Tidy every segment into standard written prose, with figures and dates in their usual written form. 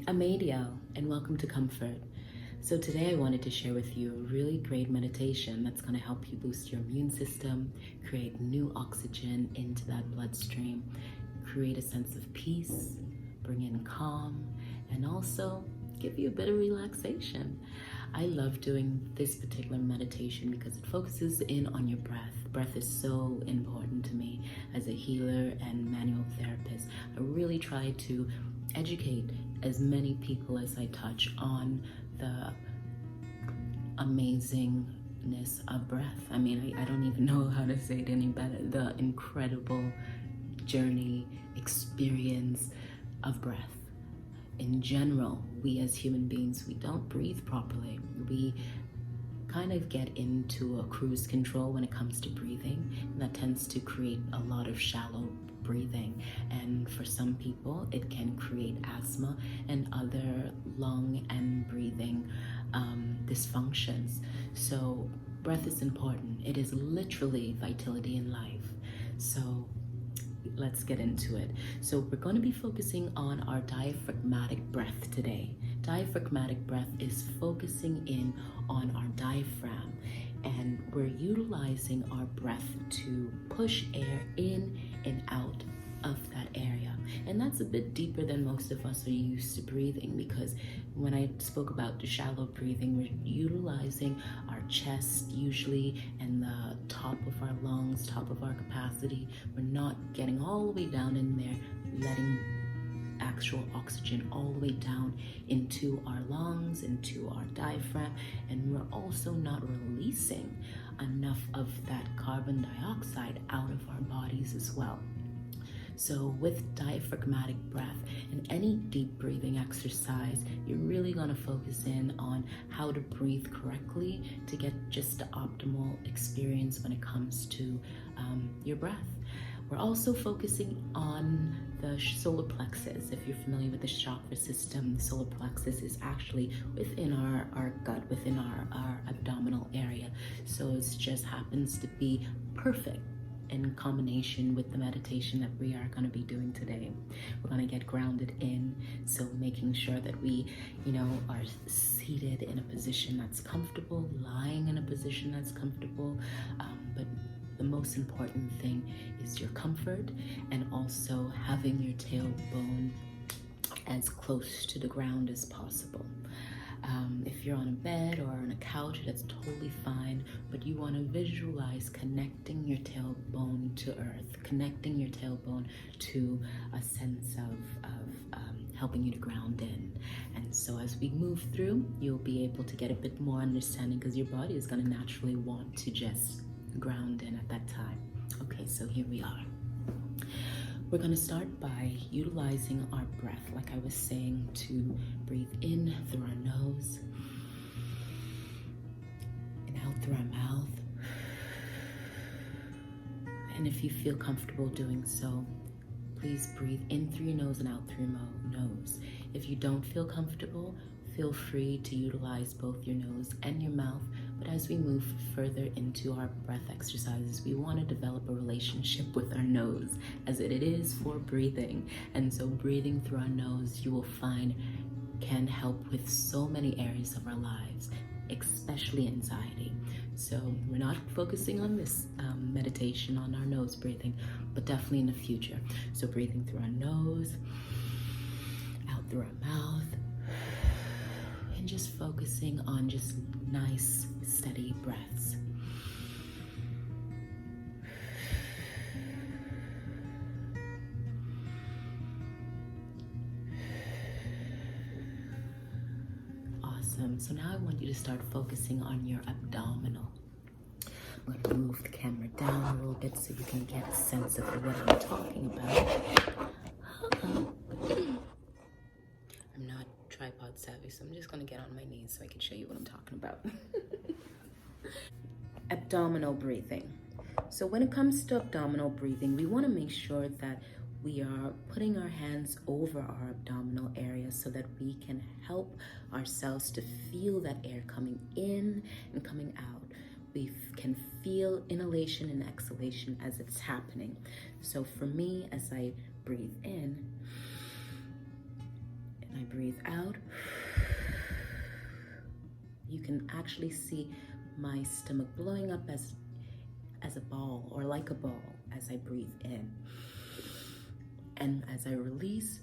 I'm A.D.L, and welcome to Comfort. So today I wanted to share with you a really great meditation that's going to help you boost your immune system, create new oxygen into that bloodstream, create a sense of peace, bring in calm, and also give you a bit of relaxation. I love doing this particular meditation because it focuses in on your breath. Breath is so important to me as a healer and manual therapist. I really try to educate as many people as I touch on the amazingness of breath. I mean, I don't even know how to say it any better. The incredible journey, experience of breath. In general, we as human beings, we don't breathe properly. We kind of get into a cruise control when it comes to breathing, and that tends to create a lot of shallow breathing, and for some people it can create asthma and other lung and breathing dysfunctions. So breath is important. It is literally vitality in life. So let's get into it. So we're going to be focusing on our diaphragmatic breath today. Diaphragmatic breath is focusing in on our diaphragm, and we're utilizing our breath to push air in and out of that area. And that's a bit deeper than most of us are used to breathing, because when I spoke about the shallow breathing, we're utilizing our chest usually and the top of our lungs, top of our capacity. We're not getting all the way down in there, letting actual oxygen all the way down into our lungs, into our diaphragm, and we're also not releasing enough of that carbon dioxide out of our bodies as well. So with diaphragmatic breath and any deep breathing exercise, you're really going to focus in on how to breathe correctly to get just the optimal experience when it comes to your breath. We're also focusing on the solar plexus. If you're familiar with the chakra system, the solar plexus is actually within our gut, within our abdominal area. So it just happens to be perfect in combination with the meditation that we are going to be doing today. We're going to get grounded in, so making sure that we, are seated in a position that's comfortable, lying in a position that's comfortable, but the most important thing is your comfort, and also having your tailbone as close to the ground as possible. If you're on a bed or on a couch, that's totally fine, but you want to visualize connecting your tailbone to earth, connecting your tailbone to a sense of helping you to ground in. And so as we move through, you'll be able to get a bit more understanding, because your body is going to naturally want to just ground in at that time. Okay, so here we are. We're going to start by utilizing our breath, like I was saying, to breathe in through our nose and out through our mouth. And if you feel comfortable doing so, please breathe in through your nose and out through your nose. If you don't feel comfortable, feel free to utilize both your nose and your mouth. But as we move further into our breath exercises, we want to develop a relationship with our nose, as it is for breathing. And so breathing through our nose, you will find, can help with so many areas of our lives, especially anxiety. So we're not focusing on this meditation on our nose breathing, but definitely in the future. So breathing through our nose, out through our mouth, and just focusing on just nice, steady breaths. Awesome. So now I want you to start focusing on your abdominal. I'm going to move the camera down a little bit so you can get a sense of what I'm talking about. I'm not tripod savvy, so I'm just going to get on my knees so I can show you what I'm talking about. Abdominal breathing. So when it comes to abdominal breathing, we want to make sure that we are putting our hands over our abdominal area so that we can help ourselves to feel that air coming in and coming out. We can feel inhalation and exhalation as it's happening. So for me, as I breathe in and I breathe out, you can actually see my stomach blowing up as a ball, or like a ball, as I breathe in. And as I release,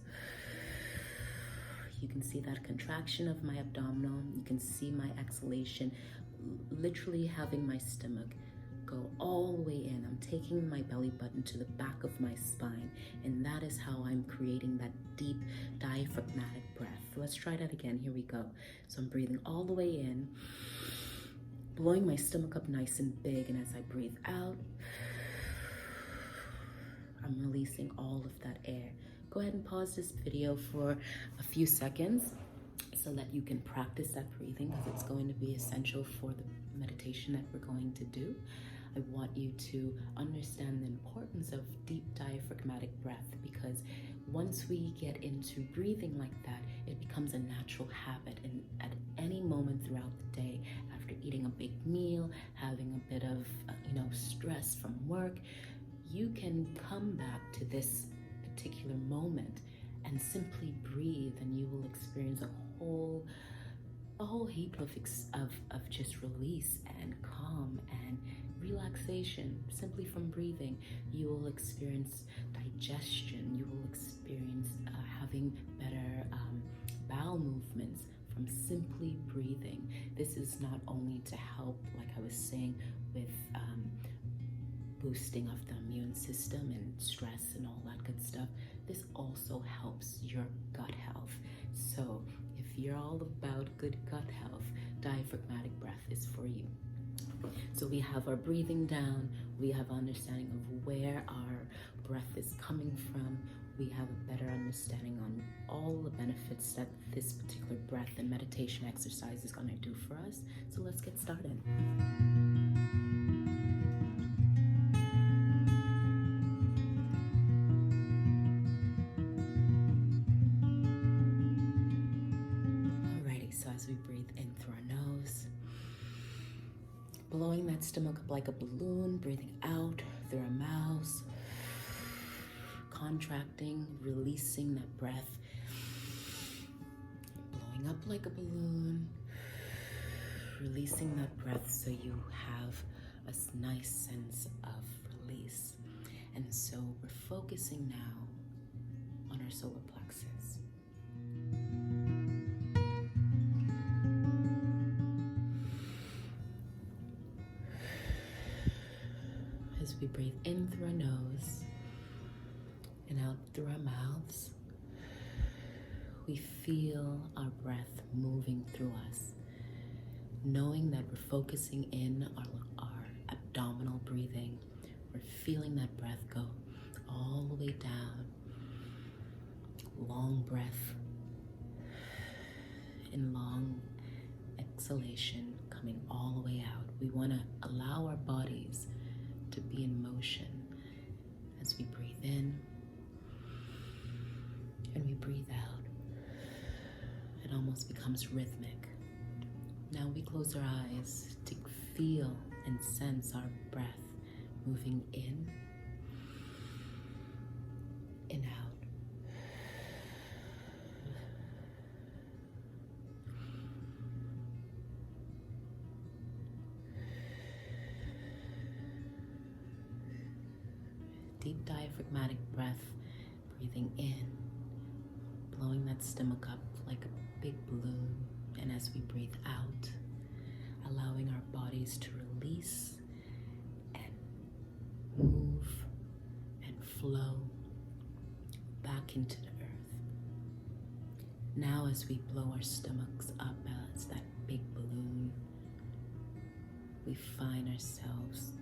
you can see that contraction of my abdominal. You can see my exhalation, literally having my stomach go all the way in. I'm taking my belly button to the back of my spine, and that is how I'm creating that deep diaphragmatic breath. Let's try that again. Here we go. So I'm breathing all the way in, blowing my stomach up nice and big, and as I breathe out, I'm releasing all of that air. Go ahead and pause this video for a few seconds so that you can practice that breathing, because it's going to be essential for the meditation that we're going to do. I want you to understand the importance of deep diaphragmatic breath, because once we get into breathing like that, it becomes a natural habit. And at any moment throughout the day, after eating a big meal, having a bit of stress from work, you can come back to this particular moment and simply breathe, and you will experience a whole heap of just release and calm and relaxation simply from breathing. You will experience digestion. You will experience having better bowel movements from simply breathing. This is not only to help, like I was saying, with boosting of the immune system and stress and all that good stuff. This also helps your gut health. So if you're all about good gut health, diaphragmatic breath is for you. So we have our breathing down, we have understanding of where our breath is coming from, we have a better understanding on all the benefits that this particular breath and meditation exercise is going to do for us. So let's get started. So as we breathe in through our nose, blowing that stomach up like a balloon, breathing out through our mouths, contracting, releasing that breath, blowing up like a balloon, releasing that breath so you have a nice sense of release. And so we're focusing now on our solar plexus. As we breathe in through our nose and out through our mouths, we feel our breath moving through us, knowing that we're focusing in our abdominal breathing. We're feeling that breath go all the way down. Long breath and long exhalation coming all the way out. We want to allow our bodies to be in motion as we breathe in and we breathe out. It almost becomes rhythmic. Now we close our eyes to feel and sense our breath moving in and out. Deep diaphragmatic breath, breathing in, blowing that stomach up like a big balloon. And as we breathe out, allowing our bodies to release and move and flow back into the earth. Now as we blow our stomachs up as that big balloon, we find ourselves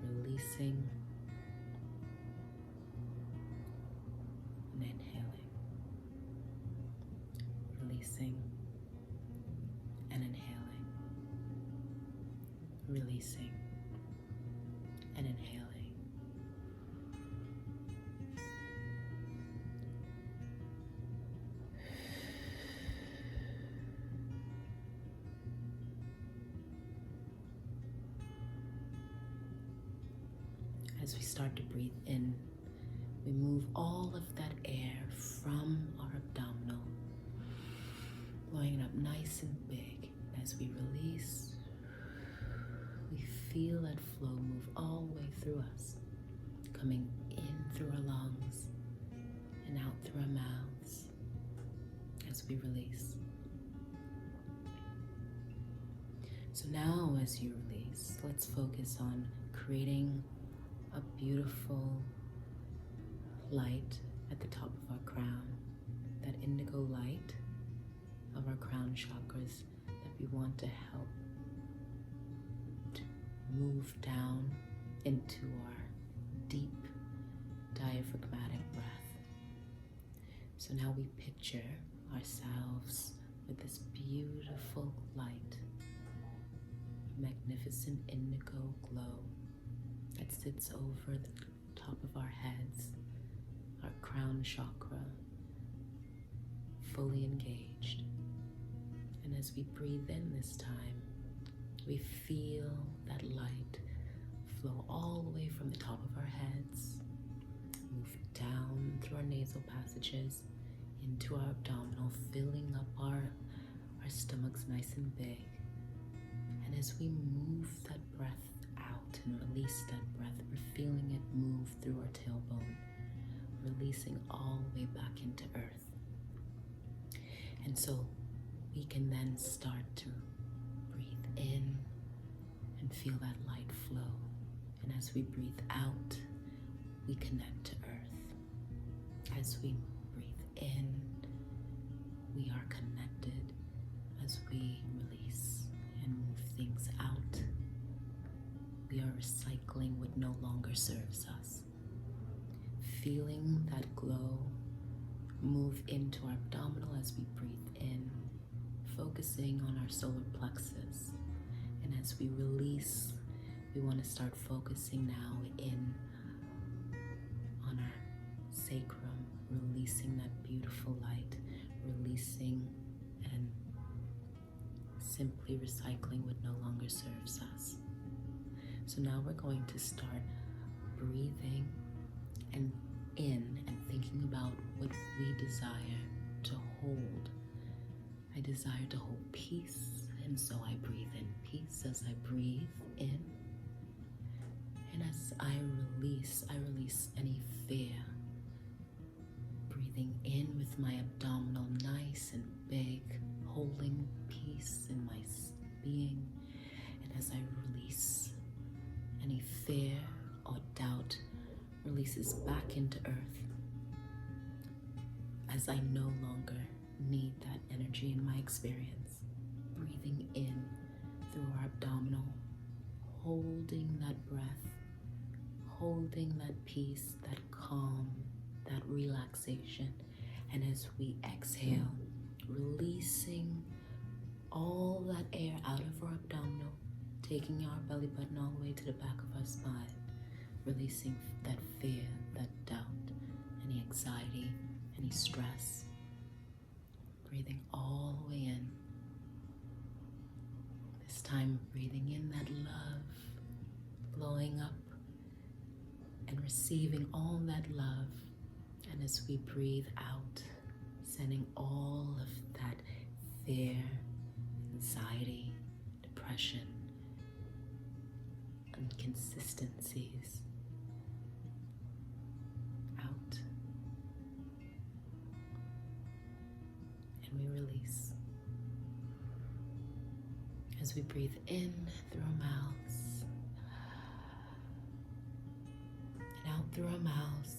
releasing and inhaling, releasing and inhaling, releasing and inhaling. As we start to breathe in, we move all of that air from our abdominal nice and big. As we release, we feel that flow move all the way through us, coming in through our lungs and out through our mouths as we release. So now as you release, let's focus on creating a beautiful light at the top of our crown, that indigo light of our crown chakras that we want to help to move down into our deep diaphragmatic breath. So now we picture ourselves with this beautiful light, magnificent indigo glow that sits over the top of our heads, our crown chakra, fully engaged. And as we breathe in this time, we feel that light flow all the way from the top of our heads, move down through our nasal passages into our abdominal, filling up our stomachs nice and big. And as we move that breath out and release that breath, we're feeling it move through our tailbone, releasing all the way back into earth. And so we can then start to breathe in and feel that light flow. And as we breathe out, we connect to earth. As we breathe in, we are connected. As we release and move things out, we are recycling what no longer serves us. Feeling that glow move into our abdominal as we breathe in, focusing on our solar plexus. And as we release, we want to start focusing now in on our sacrum, releasing that beautiful light, releasing and simply recycling what no longer serves us. So now we're going to start breathing and in and thinking about what we desire to hold. I desire to hold peace, and so I breathe in peace as I breathe in. And as I release any fear. Breathing in with my abdominal nice and big, holding peace in my being. And as I release any fear or doubt, releases back into earth, as I no longer need that energy in my experience. Breathing in through our abdominal, holding that breath, holding that peace, that calm, that relaxation. And as we exhale, releasing all that air out of our abdominal, taking our belly button all the way to the back of our spine, releasing that fear, that doubt, any anxiety, any stress. Breathing all the way in. This time breathing in that love, flowing up and receiving all that love. And as we breathe out, sending all of that fear, anxiety, depression, inconsistencies out. And we release. As we breathe in through our mouths and out through our mouths,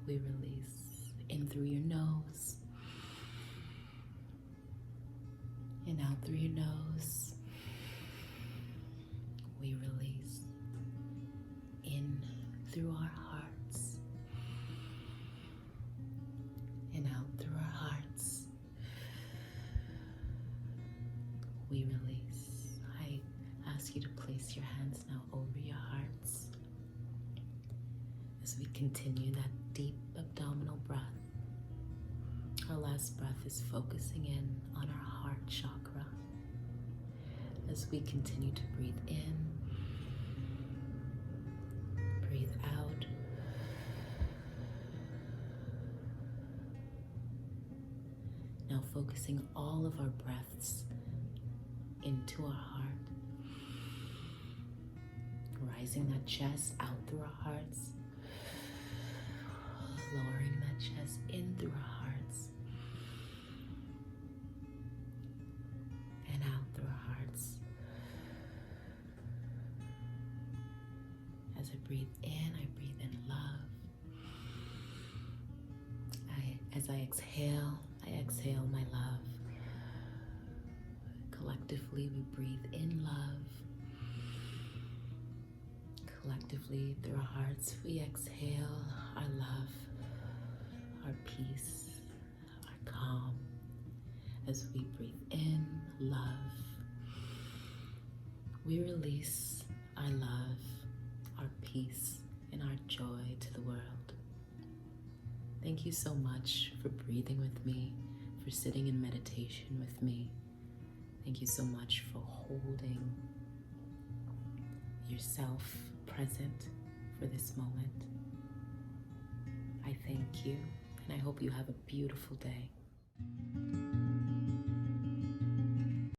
we release in through your nose and out through your nose. We release in through our hearts and out through our hearts. We release. I ask you to place your hands now over your hearts as we continue that deep abdominal breath. Our last breath is focusing in on our heart chakra. As we continue to breathe in, breathe out. Now focusing all of our breaths into our heart. Rising that chest out through our hearts. Lowering that chest in through our hearts. And out through our hearts. As I breathe in love. As I exhale my love. Collectively, we breathe in love. Collectively, through our hearts, we exhale our love, our peace, our calm. As we breathe in love, we release our love, our peace, and our joy to the world. Thank you so much for breathing with me, for sitting in meditation with me. Thank you so much for holding yourself present for this moment. I thank you, and I hope you have a beautiful day.